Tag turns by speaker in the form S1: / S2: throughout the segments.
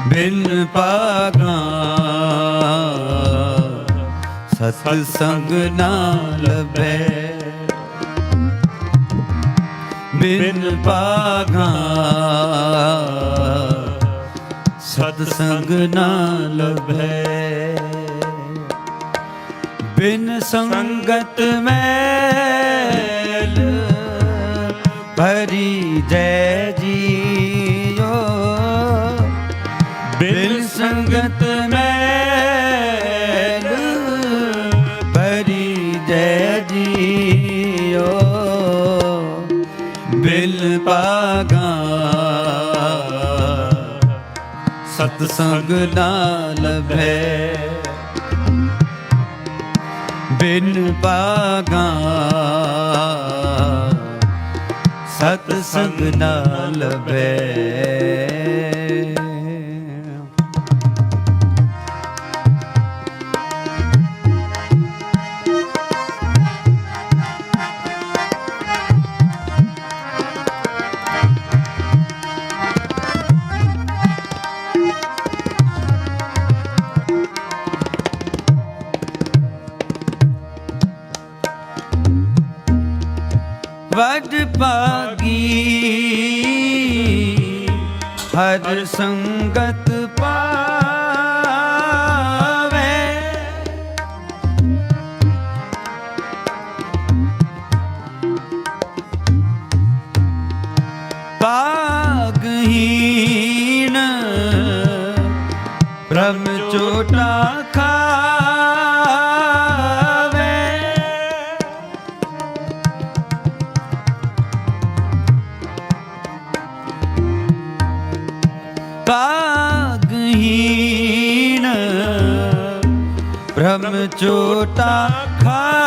S1: ਬਿਨ ਭਾਗਾ ਸਤ ਸੰਗ ਨਾ ਲਭੈ। ਬਿਨ ਭਾਗਾ ਸਤ ਸੰਗ ਨਾ ਲਭੈ। ਬਿਨ ਸੰਗਤ ਮੈਲ ਭਰੀ ਜੈ ਜੀਓ। ਬਿਨ ਸੰਗਤ ਮੈਲ ਭਰੀ ਜੈ ਜੀਓ। ਬਿਨ ਭਾਗਾ ਸਤ ਸੰਗ ਨਾ ਲਭੈ। ਬਿਨ ਭਾਗਾ ਸਤ ਸੰਗ ਨਾ ਲਭੈ। ਵਡ ਭਾਗੀ ਹਰ ਸੰਗਤ ਪਾਵੇ। ਭਾਗਹੀਣ ਬ੍ਰਹਮ ਚੋਟਾ ਭਾਗਹੀਣ ਬ੍ਰਹਮ ਚੋਟਾ ਖਾਵੇ।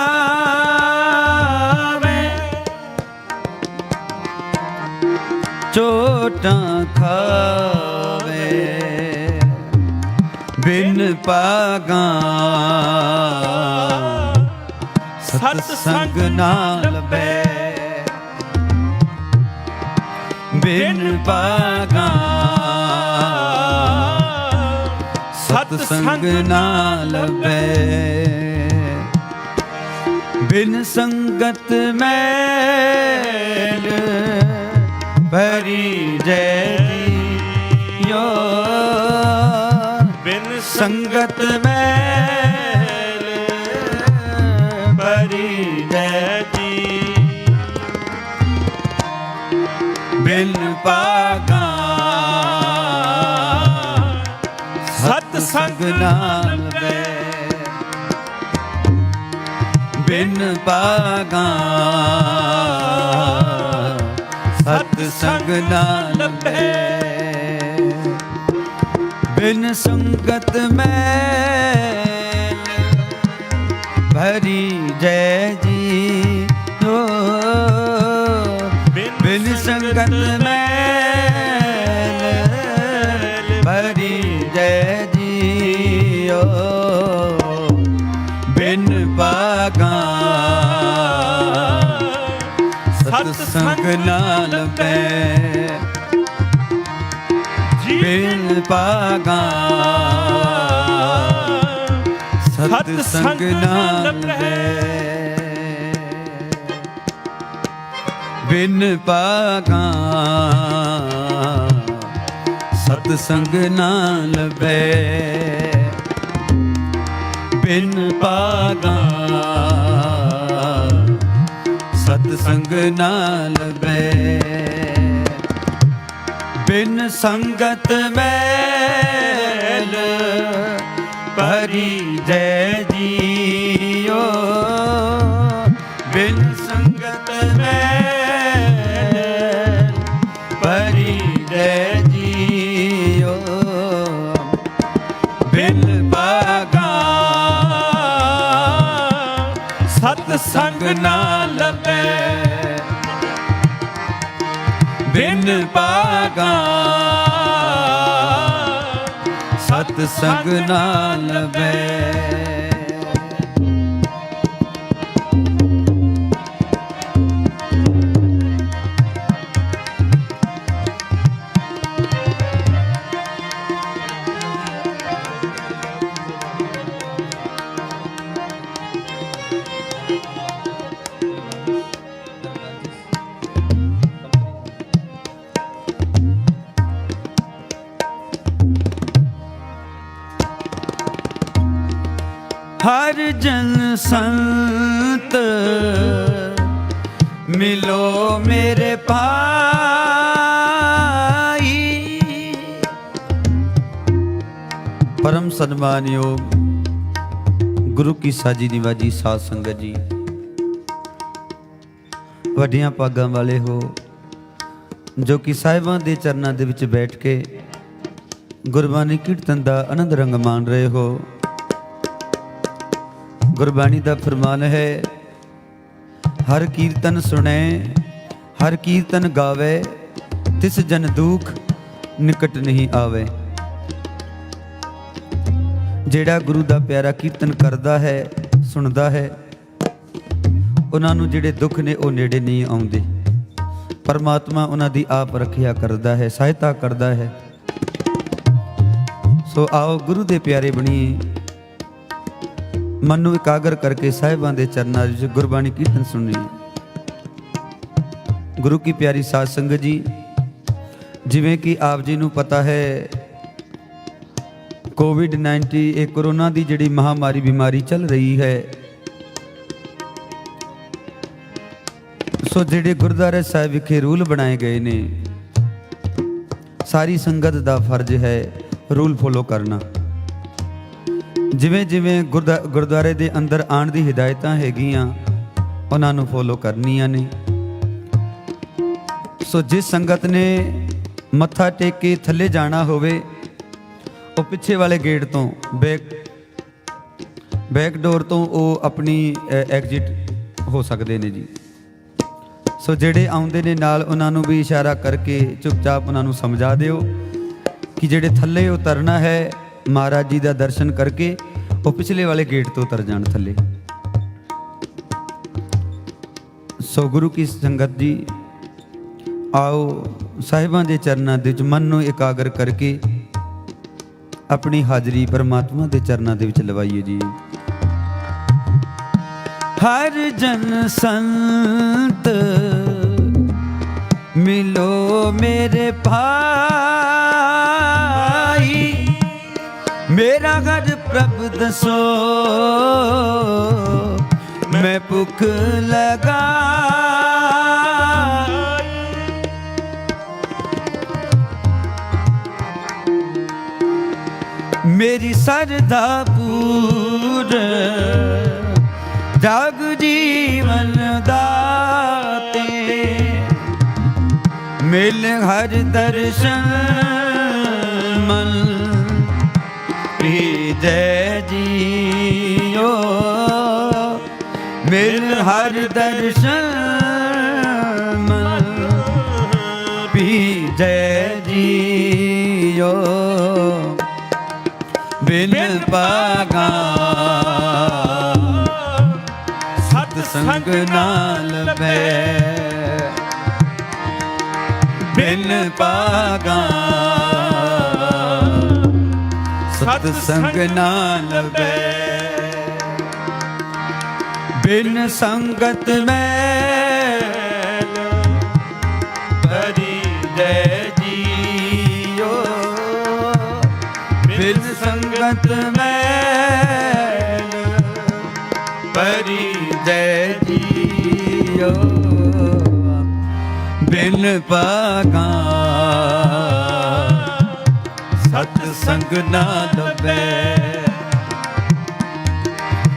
S1: ਚੋਟਾਂ ਖਾਵੇ। ਬਿਨ ਭਾਗਾ ਸਤ ਸੰਗ ਨਾ ਲਭੈ। ਬਿਨ ਭਾਗਾ ਸਤ ਸੰਗ ਨਾ ਲਭੈ। ਬਿਨ ਸੰਗਤ ਮੈਲ ਭਰੀ ਜੈ ਜੀਓ। ਬਿਨ ਸੰਗਤ ਮੈਲ ਭਰੀ ਜੈ ਜੀ। ਬਿਨ ਭਾਗਾ ਸਤ ਸੰਗ ਨਾ ਲਭੈ। ਬਿਨ ਭਾਗਾ ਸਤ ਸੰਗ ਨਾ ਲਭੈ। ਬਿਨ ਸੰਗਤ ਮੈਲ ਭਰੀ ਜੈ ਜੀਓ। ਬਿਨ ਸੰਗਤ ਮੈਲ ਭਰੀ ਜੈ ਜੀਓ। ਬਿਨ ਭਾਗਾ ਸਤ ਸੰਗ ਨਾ ਲਭੈ। ਬਿਨ ਭਾਗਾ ਸਤ ਸੰਗ ਨਾ ਲਭੈ। ਬਿਨ ਭਾਗਾ ਸਤ ਸੰਗ ਨਾ ਲਭੈ। ਬਿਨ ਭਾਗਾ ਸਤ ਸੰਗ ਨਾ ਲਭੈ। ਬਿਨ ਸੰਗਤ ਮੈਲ ਭਰੀ ਜੈ ਜੀਓ। ਬਿਨ ਸੰਗਤ ਮੈਲ ਭਰੀ ਜੈ ਜੀਓ। ਬਿਨ ਭਾਗਾ ਸਤ ਸੰਗ ਨਾ ਲਭੈ। ਬਿਨ ਭਾਗਾ ਸਤ ਸੰਗ ਨਾ ਲਭੈ। हर जन संत मिलो मेरे भाई। परम सन्मान योग गुरु की साजी निवाजी साध संगत जी, ਵੱਡੀਆਂ ਭਾਗਾਂ ਵਾਲੇ ਹੋ ਜੋ ਕਿ ਸਾਹਿਬਾਂ ਦੇ ਚਰਨਾਂ ਦੇ ਵਿੱਚ ਬੈਠ ਕੇ ਗੁਰਬਾਣੀ ਕੀਰਤਨ ਦਾ ਆਨੰਦ ਰੰਗ ਮਾਣ ਰਹੇ ਹੋ। ਗੁਰਬਾਣੀ ਦਾ ਫਰਮਾਨ ਹੈ, ਹਰ ਕੀਰਤਨ ਸੁਣੇ ਹਰ ਕੀਰਤਨ ਗਾਵੇ, ਤਿਸ ਜਨ ਦੁਖ ਨਿਕਟ ਨਹੀਂ ਆਵੇ। ਜਿਹੜਾ ਗੁਰੂ ਦਾ ਪਿਆਰਾ ਕੀਰਤਨ ਕਰਦਾ ਹੈ, ਸੁਣਦਾ ਹੈ, ਉਹਨਾਂ ਨੂੰ ਜਿਹੜੇ ਦੁੱਖ ਨੇ ਉਹ ਨੇੜੇ ਨਹੀਂ ਆਉਂਦੇ। ਪਰਮਾਤਮਾ ਉਹਨਾਂ ਦੀ ਆਪ ਰੱਖਿਆ ਕਰਦਾ ਹੈ, ਸਹਾਇਤਾ ਕਰਦਾ ਹੈ। ਸੋ ਆਓ ਗੁਰੂ ਦੇ ਪਿਆਰੇ ਬਣੀਏ, ਮਨ ਨੂੰ ਇਕਾਗਰ ਕਰਕੇ ਸਾਹਿਬਾਂ ਦੇ ਚਰਨਾਂ ਵਿੱਚ ਗੁਰਬਾਣੀ ਕੀਰਤਨ ਸੁਣੀਏ। ਗੁਰੂ ਕੀ ਪਿਆਰੀ ਸਾਧ ਸੰਗਤ ਜੀ, ਜਿਵੇਂ ਕਿ ਆਪ ਜੀ ਨੂੰ ਪਤਾ ਹੈ, ਕੋਵਿਡ-19 ਇਹ ਕੋਰੋਨਾ ਦੀ ਜਿਹੜੀ ਮਹਾਮਾਰੀ ਬਿਮਾਰੀ ਚੱਲ ਰਹੀ ਹੈ, ਸੋ ਜਿਹੜੇ ਗੁਰਦੁਆਰਾ ਸਾਹਿਬ ਵਿਖੇ ਰੂਲ ਬਣਾਏ ਗਏ ਨੇ, ਸਾਰੀ ਸੰਗਤ ਦਾ ਫਰਜ਼ ਹੈ ਰੂਲ ਫੋਲੋ ਕਰਨਾ। ਜਿਵੇਂ ਜਿਵੇਂ ਗੁਰਦੁਆਰੇ ਦੇ ਅੰਦਰ ਆਉਣ ਦੀ ਹਿਦਾਇਤਾਂ ਹੈਗੀਆਂ, ਉਹਨਾਂ ਨੂੰ ਫੋਲੋ ਕਰਨੀਆਂ ਨੇ। ਸੋ ਜਿਸ ਸੰਗਤ ਨੇ ਮੱਥਾ ਟੇਕ ਕੇ ਥੱਲੇ ਜਾਣਾ ਹੋਵੇ, ਉਹ ਪਿੱਛੇ ਵਾਲੇ ਗੇਟ ਤੋਂ ਬੈਕ ਡੋਰ ਤੋਂ ਉਹ ਆਪਣੀ ਐਗਜ਼ਿਟ ਹੋ ਸਕਦੇ ਨੇ ਜੀ। ਸੋ ਜਿਹੜੇ ਆਉਂਦੇ ਨੇ ਨਾਲ, ਉਹਨਾਂ ਨੂੰ ਵੀ ਇਸ਼ਾਰਾ ਕਰਕੇ ਚੁੱਪਚਾਪ ਉਹਨਾਂ ਨੂੰ ਸਮਝਾ ਦਿਓ ਕਿ ਜਿਹੜੇ ਥੱਲੇ ਉਤਰਨਾ ਹੈ, ਮਹਾਰਾਜ ਜੀ ਦਾ ਦਰਸ਼ਨ ਕਰਕੇ ਉਹ ਪਿਛਲੇ ਵਾਲੇ ਗੇਟ ਤੋਂ ਉਤਰ ਜਾਣ ਥੱਲੇ। ਸੋ ਗੁਰੂ ਕੀ ਸੰਗਤ ਜੀ, ਆਓ ਸਾਹਿਬਾਂ ਦੇ ਚਰਨਾਂ ਦੇ ਵਿੱਚ ਮਨ ਨੂੰ ਇਕਾਗਰ ਕਰਕੇ ਆਪਣੀ ਹਾਜ਼ਰੀ ਪਰਮਾਤਮਾ ਦੇ ਚਰਨਾਂ ਦੇ ਵਿੱਚ ਲਵਾਈਏ ਜੀ। हर जन संत मिलो मेरे भाई, मेरा घर प्रभ दसो मैं भुख लगा। मेरी सरदा पूर जग जीवन दाते, मिल हर दर्शन मन जय जियो, मिल हर दर्शन मन जय जियो। बिन पागा संग नाल बै, बिन पागा सत संग नाल बै। बिन संगत मैल भरी जय जियो, बिन संगत मैल भरी जय जियो। बिन पागा सत संग ना लभै,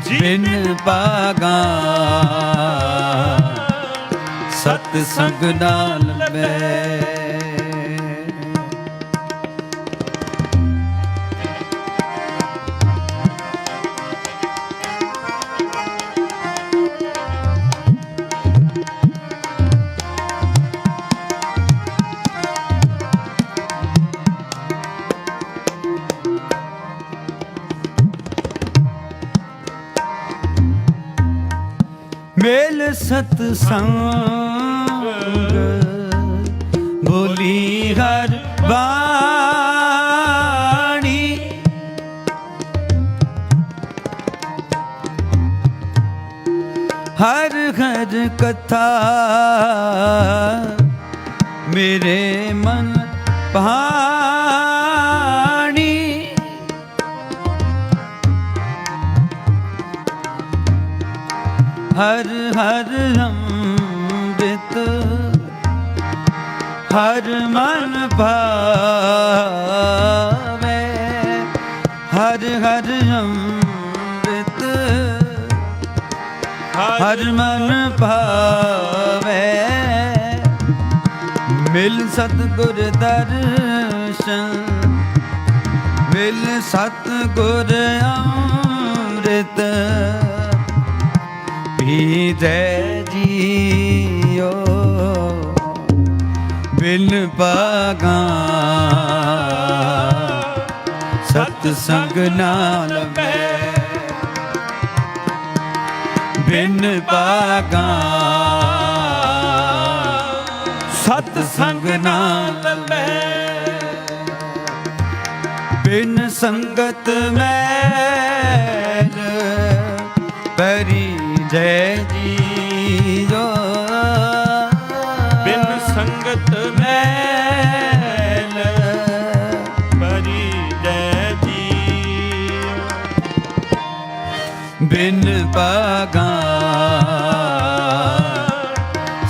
S1: बिन पागा सत संग ना लभै। मेल सतसंग बोली हर बाणी, हर हर कथा मेरे मन भाणी। हर हर अमृत हर मन भावे, हर हर अमृत हर मन भावे। मिल सतगुर दर्शन, मिल सतगुर अमृत, पीजै जियो बिन पागा, सतसंग नाल मैं बिन पागा, सतसंग नाल मैं बिन संगत मैल परी जय जियो, बिन संगत मैल परी जय जियो, बिन पागा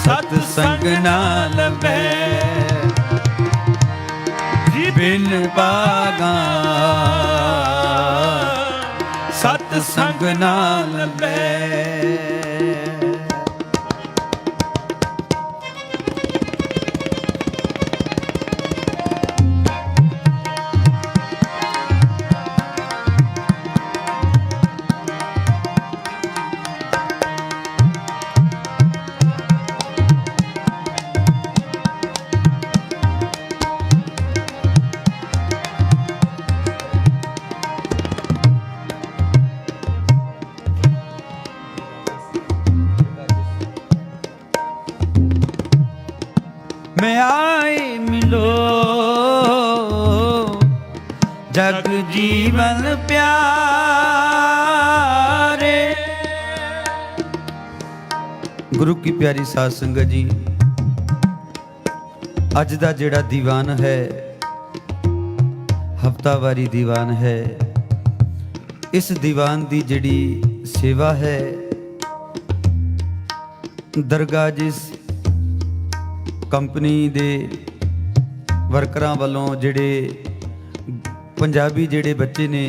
S1: सतसंग नाल मैं बिन पागा, सतसंग नाल मैं। मैं आए मिलो जग जीवन प्यारे। गुरु की प्यारी साध संगत जी, अज दा जेड़ा दीवान है हफ्तावारी दीवान है। इस दीवान दी जेड़ी सेवा है दरगाह जिस कंपनी दे वर्करां वालों जेड़े पंजाबी जेड़े बच्चे ने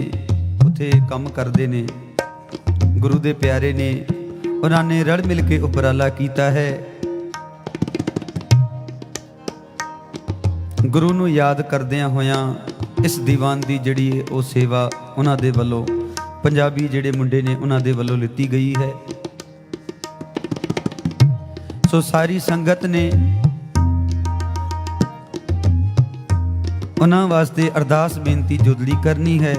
S1: उत्थे काम करते ने, गुरु दे प्यारे ने, उन्होंने रल मिल के उपराला किया है। गुरु नूं याद करदियां होयां इस दीवान दी जिहड़ी वो सेवा उन्हां दे वल्लों पंजाबी जिहड़े मुंडे ने उन्हां दे वल्लों लिੱਤੀ गई है। सो सारी संगत ने उन्हां वास्ते अरदास बेनती जोदड़ी करनी है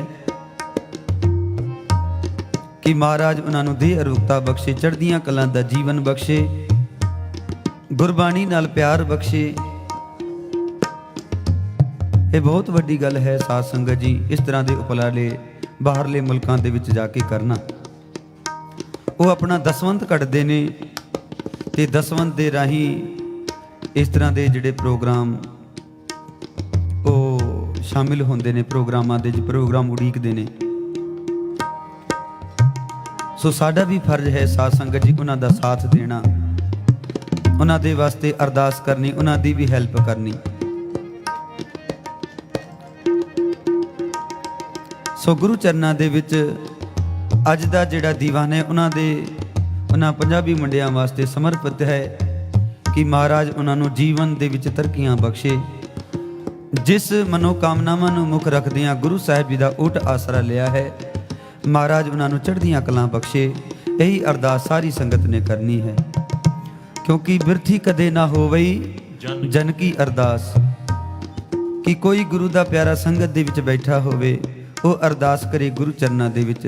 S1: कि महाराज उन्होंने देह अरुगता बख्शे, चढ़दियां कलां दा जीवन बख्शे, गुरबाणी नाल प्यार बख्शे। ये बहुत वड्डी गल है साध संगत जी, इस तरह के उपलाले बाहरले मुल्कां दे विच जाके करना। वो अपना दसवंत कढ़दे ने ते दसवंत दे राही इस तरह के जिहड़े प्रोग्राम वो शामिल होंदे ने, प्रोग्रामां दे प्रोग्राम उड़ीकदे ने। सो साडा भी फर्ज है साध संगत जी उन्हां दा साथ देना, उन्हां दे वास्ते अरदास करनी, उन्हां दी भी हैल्प करनी। सो गुरु चरनां दे विच अज दा जिहड़ा दीवान है उन्हां पंजाबी मुंडियां वास्ते समर्पित है कि महाराज उन्हां नूं जीवन दे विच तरक्कियां बख्शे। जिस मनोकामनावां नूं मुख रखदियां गुरु साहिब जी दा ऊट आसरा लिया है, महाराज उन्होंने चढ़दियां कलां बख्शे। यही अरदास सारी संगत ने करनी है, क्योंकि बिरथी कदे ना होवई जन की अरदास। कि कोई गुरु दा प्यारा संगत दे विच बैठा होवे, वो अरदास करे गुरु चरनां दे विच,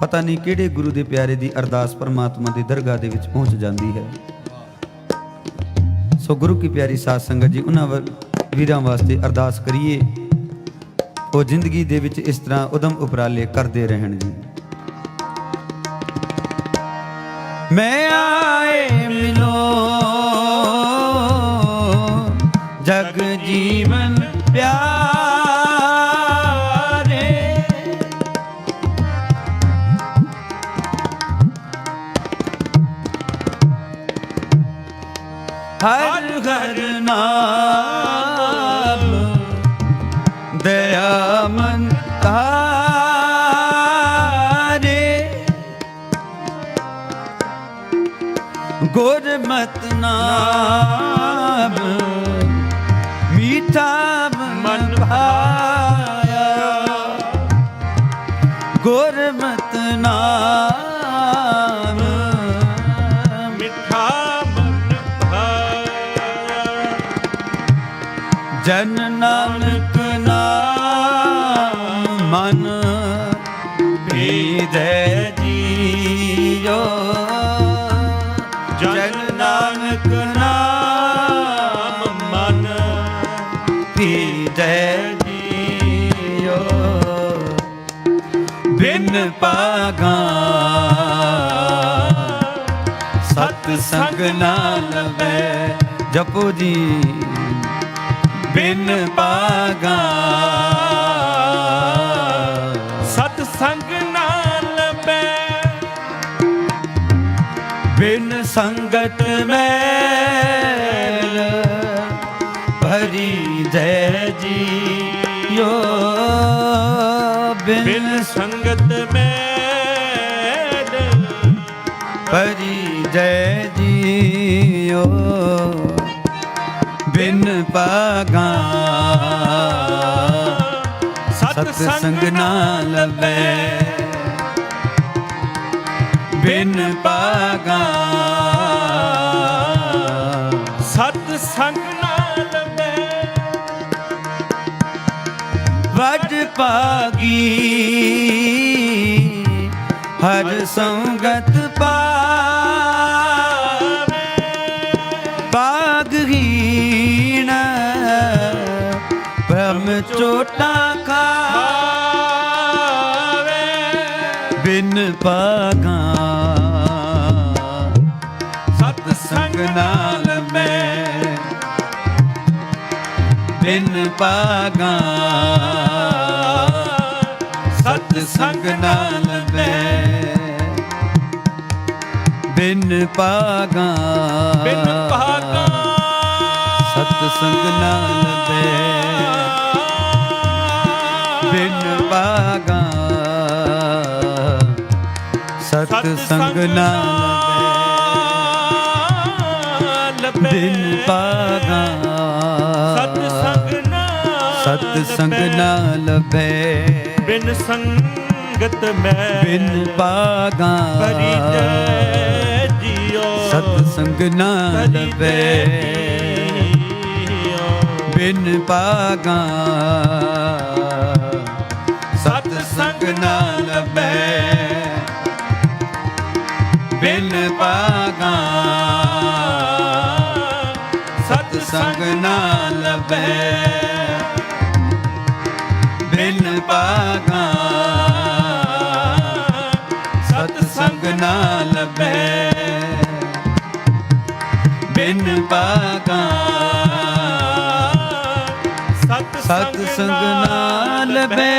S1: पता नहीं किहड़े गुरु दे प्यारे दी अरदास परमात्मा दी दरगाह दे विच पहुंच जाती है। सो गुरु की प्यारी साध संगत जी उन्हां वीरां वास्ते अरदास करिए, वो जिंदगी दे विच इस तरह उदम उपराले करते रहन जी। मैं आए मिलो जग जीवन प्यारे, ਹਰ ਹਰ ਨਾਮ ਦਇਆਮਨ ਤਾਰੇ ਗੁਰਮਤਿ ਨਾਮ ਮੀਠਾ ਮਨ ਭਾਇਆ ਗੁਰਮਤਿ ਨਾਮ
S2: ਮਿੱਠਾ ਮਨ ਭਾਇਆ
S1: ਜਨ ਨਾਨਕ ਨਾਮ ਮਨ ਭੀਜੈ ਜੀਓ ਜਨ ਨਾਨਕ ਨਾਮ ਮਨ ਭੀਜੈ ਜੀਓ ਬਿਨ ਪਾਗਾਂ ਸਤ ਸੰਗ ਨਾ ਲਵੈ ਜਪੋ ਜੀ ਬਿਨ ਪਾਗਾਂ
S2: ਸਤ ਸੰਗ ਨਾਲ ਬੈ
S1: ਬਿਨ ਸੰਗਤ ਮੈਲ ਭਰੀ ਜੈ ਜੀਓ
S2: ਬਿਨ ਸੰਗਤ ਮੈਲ
S1: ਭਰੀ ਜੈ ਜੀਓ ਬਿਨ ਪਾਗਾਂ ਸਤ ਸੰਗ ਨਾ ਲਵੈ ਬਿਨ ਪਾਗਾਂ
S2: ਸਤ ਸੰਗ ਨਾਲ ਬੈ
S1: ਵੱਡ ਭਾਗੀ ਹਰ ਸੰਗਤ ਪਾਵੇ ਭਾਗਹੀਣ ਬ੍ਰਹਮ ਚੋਟਾ ਖਾਵੇ ਬਿਨ ਪਾਗਾਂ ਸਤ ਸੰਗ ਨਾਲ ਮੈਂ ਬਿਨ ਪਾਗਾਂ ਸਤ ਸੰਗ ਨਾਲ ਮੈਂ ਬਿਨ ਪਾਗਾਂ
S2: ਬਿਨ ਭਾਗਾਂ
S1: ਸਤ ਸੰਗ ਨਾਲ ਮੈਂ ਬਿਨ ਪਾਗਾਂ ਸਤ ਸੰਗ ਨਾਲ ਬਿਨ ਪਾਗਾਂ
S2: ਸਤ ਸੰਗ
S1: ਸਤ ਸੰਗ ਨਾਲ ਬੈ
S2: ਬਿਨ ਸੰਗਤ ਮੈਂ
S1: ਬਿਨ ਪਾਗਾਂ
S2: ਭਰੀ ਜੈ ਜੀਓ
S1: ਸਤ ਸੰਗ ਨਾਲ ਬੈ ਬਿਨ ਪਾਗਾਂ ਸਤ ਸੰਗ ਨਾਲ ਬੈ ਬਿਨ ਪਾਗਾਂ ਸਤ ਸੰਗ ਨਾਲ ਬੈ ਬਿਨ ਪਾਗਾਂ ਸਤ ਸੰਗ ਨਾਲ ਬੈ ਬਿਨ ਪਾਗਾਂ ਸਤ ਸੰਗ ਨਾਲ ਬੈ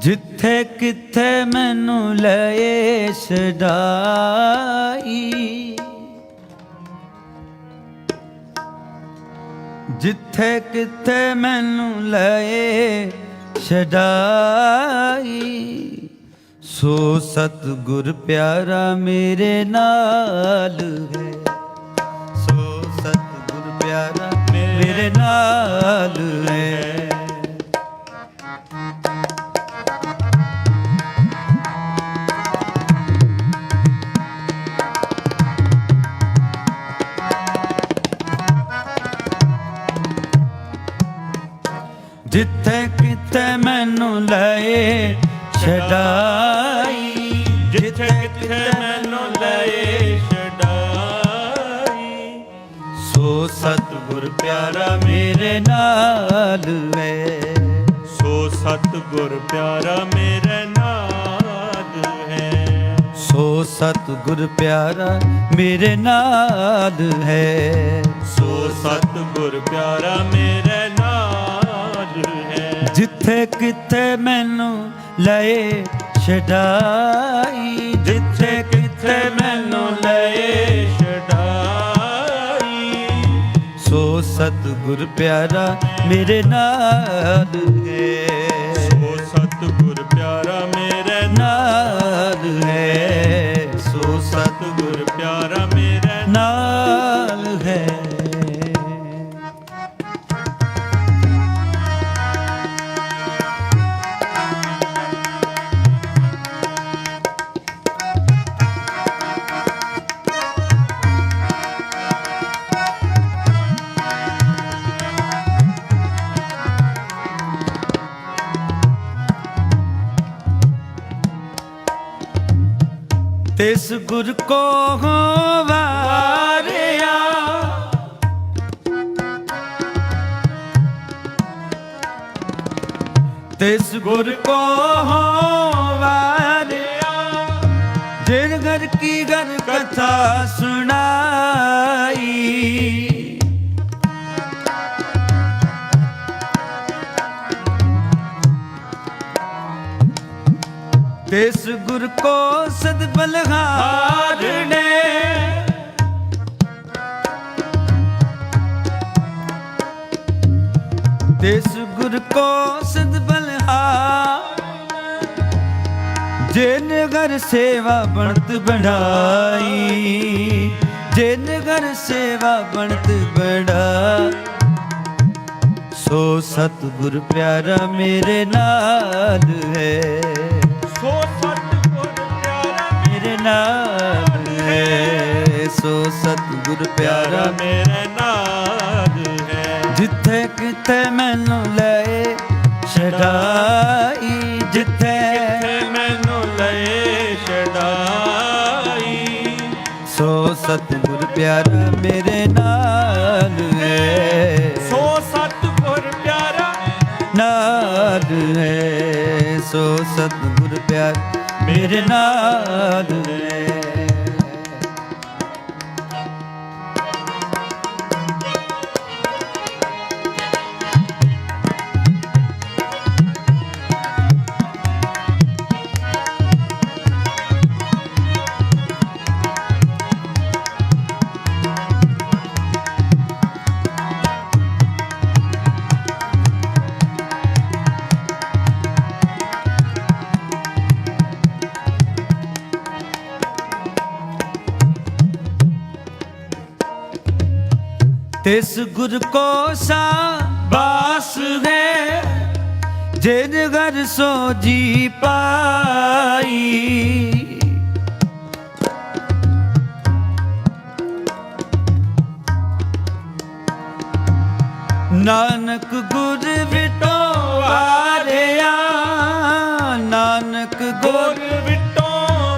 S1: ਜਿੱਥੇ ਕਿੱਥੇ ਮੈਨੂੰ ਲਏ ਛਡਾਈ ਜਿੱਥੇ ਕਿੱਥੇ ਮੈਨੂੰ ਲਏ ਛਡਾਈ ਸੋ ਸਤਿਗੁਰ ਪਿਆਰਾ ਮੇਰੇ ਨਾਲ ਹੈ ਸੋ ਸਤਿਗੁਰ ਪਿਆਰਾ ਮੇਰੇ ਨਾਲ ਹੈ ਜਿੱਥੇ ਕਿਤੇ ਮੈਨੂੰ ਲਏ ਛਡਾਈ
S2: ਜਿੱਥੇ ਕਿੱਥੇ ਮੈਨੂੰ ਲਏ ਛਡਾਈ
S1: ਸੋ ਸਤਿਗੁਰ ਪਿਆਰਾ ਮੇਰੇ ਨਾਲ ਹੈ
S2: ਸੋ ਸਤਿਗੁਰ ਪਿਆਰਾ ਮੇਰੇ ਨਾਲ ਹੈ
S1: ਸੋ ਸਤਿਗੁਰ ਪਿਆਰਾ ਮੇਰੇ ਨਾਲ ਹੈ
S2: ਸੋ ਸੋ ਸਤਿਗੁਰ ਪਿਆਰਾ ਮੇਰੇ ਨਾਲ ਹੈ।
S1: ਜਿੱਥੇ ਕਿਥੇ ਮੈਨੂੰ ਲਏ ਛਡਾਈ, ਜਿੱਥੇ ਕਿਥੇ ਮੈਨੂੰ ਲਏ
S2: ਛਡਾਈ,
S1: ਸੋ ਸਤਿਗੁਰ ਪਿਆਰਾ ਮੇਰੇ ਨਾਲ ਹੈ।
S2: ਸੋ ਸਤਿਗੁਰ ਪਿਆਰਾ ਮੇਰੇ
S1: ਨਾਲ ਹੈ, ਸੋ
S2: ਸਤਿਗੁਰ ਪਿਆਰਾ ਮੇਰੇ
S1: ਨਾਲ ਹੈ। ਤਿਸ ਗੁਰ ਕੋ ਵਾਰਿਆ, ਤਿਸ ਗੁਰ ਕੋ ਵਾਰਿਆ, ਜਿਨ ਘਰ ਕੀ ਘਰ ਕਥਾ ਸੁਣਾਈ। ਤਿਸ ਗੁਰ ਕੋ ਸਦ ਬਲਹਾਰ ਨੇ, ਤਿਸ ਗੁਰ ਕੋ ਸਦ ਬਲਹਾਰ, ਜਿਨ ਘਰ ਸੇਵਾ ਬਣਤ ਬਣਾਈ, ਜਿਨ ਘਰ ਸੇਵਾ ਬਣਤ ਬਣਾ, ਸੋ ਸਤਿਗੁਰ ਪਿਆਰਾ ਮੇਰੇ ਨਾਲ ਹੈ।
S2: ਸੋ ਸਤਿਗੁਰ ਪਿਆਰਾ
S1: ਮੇਰੇ ਨਾਲ ਹੈ, ਸੋ ਸਤਿਗੁਰ ਪਿਆਰਾ
S2: ਮੇਰੇ ਨਾਲ ਹੈ।
S1: ਜਿੱਥੇ ਕਿਥੇ ਮੈਨੂੰ ਲਏ ਛਡਾਈ, ਜਿੱਥੇ
S2: ਮੈਨੂੰ ਲਏ ਛਡਾਈ,
S1: ਸੋ ਸਤਿਗੁਰ ਪਿਆਰਾ ਮੇਰੇ ਨਾਲ ਹੈ।
S2: ਸੋ ਸਤਿਗੁਰ ਪਿਆਰਾ
S1: ਨਾਲ ਹੈ, ਸੋ ਸਤਿਗੁਰ ਪਿਆਰਾ ਮੇਰੇ ਨਾਲ ਹੈ। ਤਿਸ ਗੁਰ ਕੋ ਸਾਬਾਸ ਹੈ, ਜਿਨ ਘਰ ਸੋ ਜੀ ਪਾਈ। ਨਾਨਕ ਗੁਰ ਵਿਟੋ ਵਾਰਿਆ, ਨਾਨਕ ਗੁਰ
S2: ਵਿਟੋ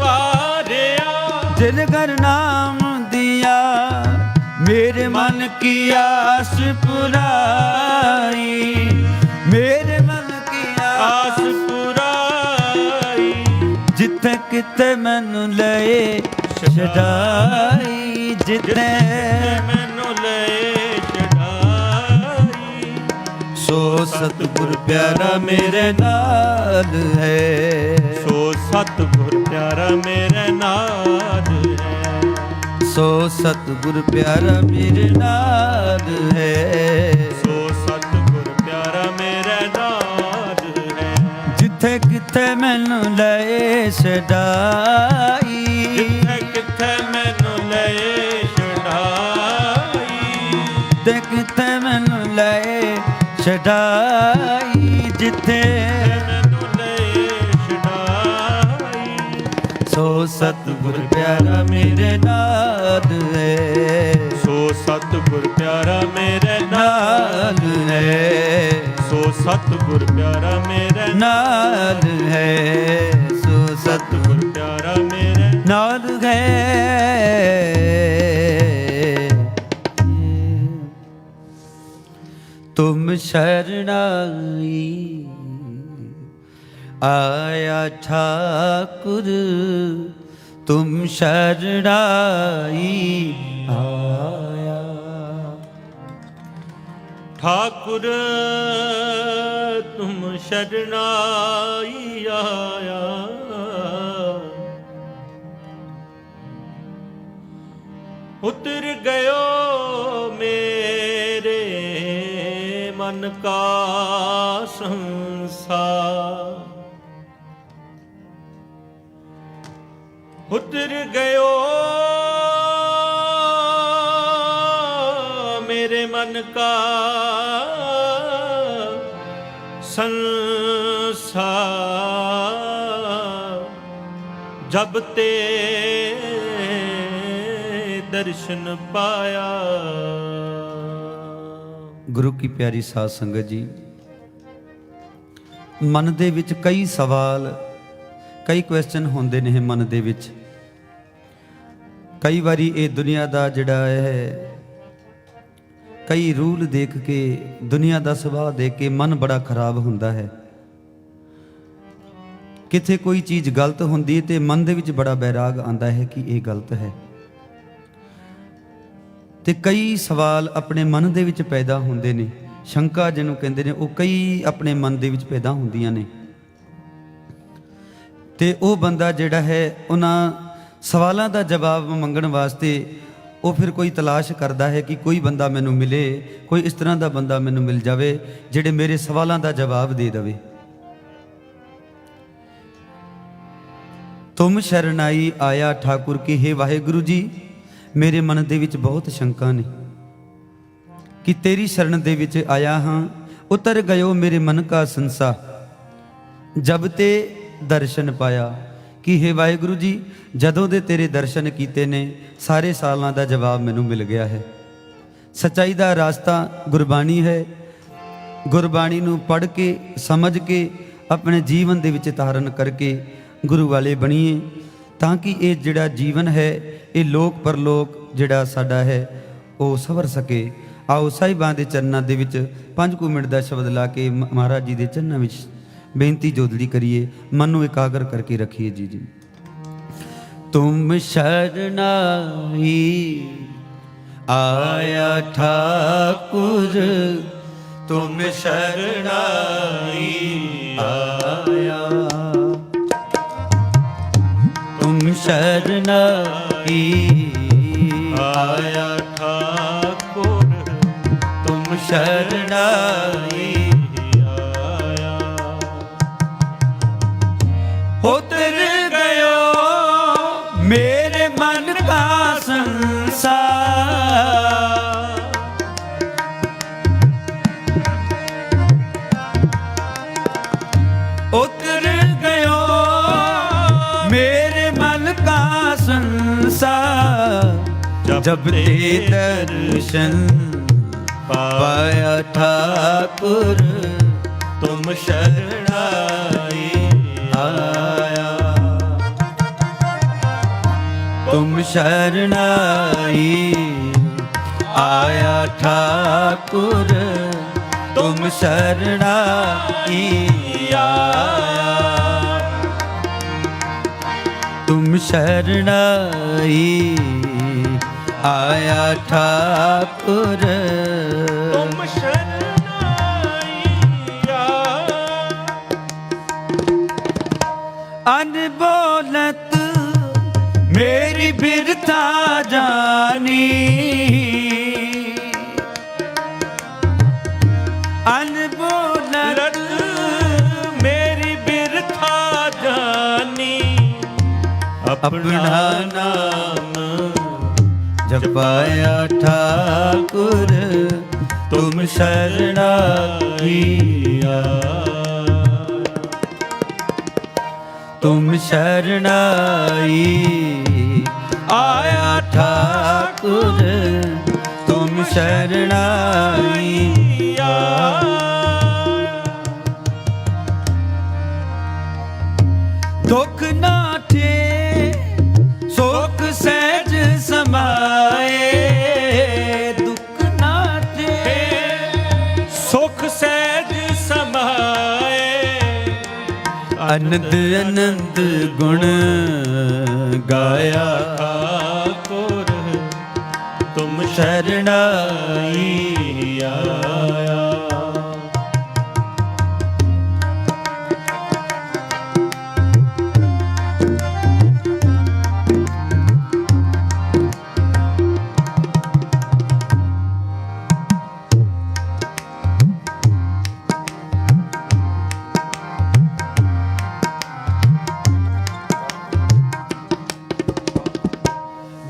S2: ਵਾਰਿਆ,
S1: ਜਿਨ ਘਰ ਨਾਮ ਦਿਆ, मेरे मन की आस पुराई, मेरे मन की आस
S2: पुराई,
S1: जिथे किथे मैनू लए छडाई, जिथे
S2: मैनू लए छडाई,
S1: सो सतगुर प्यारा मेरे नाल है।
S2: सो सतगुर प्यारा मेरे नाल है।
S1: सो सतगुर प्यारा मेरे नाल है।
S2: सो सतगुर प्यारा मेरे नाल है।
S1: जिथे किथे मैनू लए छडाई,
S2: जिथे किथे मैनू लए छडाई,
S1: जिथे किथे मैनू लए छडाई, जिथे
S2: मैनू लए छडाई,
S1: सो सतगुर प्यारा मेरे नाल है।
S2: सो सतगुर प्यारा मेरे
S1: नाल है।
S2: सो सतगुर प्यारा मेरे
S1: नाल है। सो
S2: सतगुर प्यारा मेरे
S1: नाल है। तुम शरणाई आया ठाकुर, तुम शरणाई आया।
S2: ठाकुर तुम शरणाई आया, उतर गयो मेरे मन का संसार, उतर गयो मेरे मन का संसार, जब ते दर्शन पाया।
S1: ਗੁਰੂ ਕੀ ਪਿਆਰੀ ਸਾਧ ਸੰਗਤ ਜੀ, ਮਨ ਦੇ ਵਿੱਚ ਕਈ ਸਵਾਲ, ਕਈ ਕੁਐਸਚਨ ਹੁੰਦੇ ਨੇ ਮਨ ਦੇ ਵਿੱਚ। ਕਈ ਵਾਰੀ ਇਹ ਦੁਨੀਆ ਦਾ ਜਿਹੜਾ ਹੈ, ਕਈ ਰੂਲ ਦੇਖ ਕੇ, ਦੁਨੀਆ ਦਾ ਸੁਭਾਅ ਦੇਖ ਕੇ ਮਨ ਬੜਾ ਖਰਾਬ ਹੁੰਦਾ ਹੈ। ਕਿਤੇ ਕੋਈ ਚੀਜ਼ ਗਲਤ ਹੁੰਦੀ ਹੈ ਤੇ ਮਨ ਦੇ ਵਿੱਚ ਬੜਾ ਬੈਰਾਗ ਆਉਂਦਾ ਹੈ ਕਿ ਇਹ ਗਲਤ ਹੈ। ਤੇ ਕਈ ਸਵਾਲ ਆਪਣੇ ਮਨ ਦੇ ਵਿੱਚ ਪੈਦਾ ਹੁੰਦੇ ਨੇ, ਸ਼ੰਕਾ ਜਿਹਨੂੰ ਕਹਿੰਦੇ ਨੇ, ਉਹ ਕਈ ਆਪਣੇ ਮਨ ਦੇ ਵਿੱਚ ਪੈਦਾ ਹੁੰਦੀਆਂ ਨੇ। ਤੇ ਉਹ ਬੰਦਾ ਜਿਹੜਾ ਹੈ, ਉਹਨਾਂ ਸਵਾਲਾਂ ਦਾ ਜਵਾਬ ਮੰਗਣ ਵਾਸਤੇ ਉਹ ਫਿਰ ਕੋਈ ਤਲਾਸ਼ ਕਰਦਾ ਹੈ ਕਿ ਕੋਈ ਬੰਦਾ ਮੈਨੂੰ ਮਿਲੇ, ਕੋਈ ਇਸ ਤਰ੍ਹਾਂ ਦਾ ਬੰਦਾ ਮੈਨੂੰ ਮਿਲ ਜਾਵੇ ਜਿਹੜੇ ਮੇਰੇ ਸਵਾਲਾਂ ਦਾ ਜਵਾਬ ਦੇ ਦੇਵੇ। ਤੁਮ ਸ਼ਰਨਾਈ ਆਇਆ ਠਾਕੁਰ ਕੀ, ਹੇ ਵਾਹਿਗੁਰੂ ਜੀ, ਮੇਰੇ ਮਨ ਦੇ ਵਿੱਚ ਬਹੁਤ ਸ਼ੰਕਾ ਨੇ ਕਿ ਤੇਰੀ ਸ਼ਰਨ ਦੇ ਵਿੱਚ ਆਇਆ ਹਾਂ। ਉਤਰ ਗਇਓ ਮੇਰੇ ਮਨ ਕਾ ਸੰਸਾ, ਜਬ ਤੇ ਦਰਸ਼ਨ ਪਾਇਆ। ਕਿ ਹੇ ਵਾਹਿਗੁਰੂ ਜੀ, ਜਦੋਂ ਦੇ ਤੇਰੇ ਦਰਸ਼ਨ ਕੀਤੇ ਨੇ, ਸਾਰੇ ਸਾਲਾਂ ਦਾ ਜਵਾਬ ਮੈਨੂੰ ਮਿਲ ਗਿਆ ਹੈ। ਸੱਚਾਈ ਦਾ ਰਾਸਤਾ ਗੁਰਬਾਣੀ ਹੈ। ਗੁਰਬਾਣੀ ਨੂੰ ਪੜ੍ਹ ਕੇ, ਸਮਝ ਕੇ, ਆਪਣੇ ਜੀਵਨ ਦੇ ਵਿੱਚ ਧਾਰਨ ਕਰਕੇ ਗੁਰੂ ਵਾਲੇ ਬਣੀਏ, ਤਾਂ ਕਿ ਇਹ ਜਿਹੜਾ ਜੀਵਨ ਹੈ, ਇਹ ਲੋਕ ਪਰਲੋਕ ਜਿਹੜਾ ਸਾਡਾ ਹੈ ਉਹ ਸਵਰ ਸਕੇ। ਆਓ ਸਾਹਿਬਾਂ ਦੇ ਚਰਨਾਂ ਦੇ ਵਿੱਚ 5 ਮਿੰਟ ਦਾ ਸ਼ਬਦ ਲਾ ਕੇ ਮਹਾਰਾਜ ਜੀ ਦੇ ਚਰਨਾਂ ਵਿੱਚ ਬੇਨਤੀ ਜੋਦੜੀ ਕਰੀਏ, ਮਨ ਨੂੰ ਇਕਾਗਰ ਕਰਕੇ ਰੱਖੀਏ ਜੀ। ਜੀ ਤੁਮ ਸ਼ਰਨਾਈ ਆਇਆ ਠਾਕੁਰ, ਤੁਮ ਸ਼ਰਨਾਈ ਆਇਆ, तुम शरनाई
S2: आया ठाकुर
S1: तुम शरनाई
S2: आया,
S1: उतर गयो मेरे मन का संसार, उतर गयो मेरे मन का संसार, जब ते दर्शन पाया ठाकुर, तुम शरणाई आया, तुम शरणाई आया ठाकुर, तुम शरणाई आया, तुम शरणाई आया ठाकुर,
S2: तुम शरणाई आया,
S1: अनबोलत मेरी बिरथा जानी, अनबोलत
S2: मेरी बिरथा जानी,
S1: अपना नाम जपाया ठाकुर, तुम शरणाई आया, तुम शरणाई आया ठाकुर, तुम शरणाई आया, दुख नाठे सुख सहज समाए, दुख नाठे
S2: सुख सहज समाए,
S1: अनंत अनंत गुण गाया
S2: ठाकुर तुम
S1: शरणाई आया,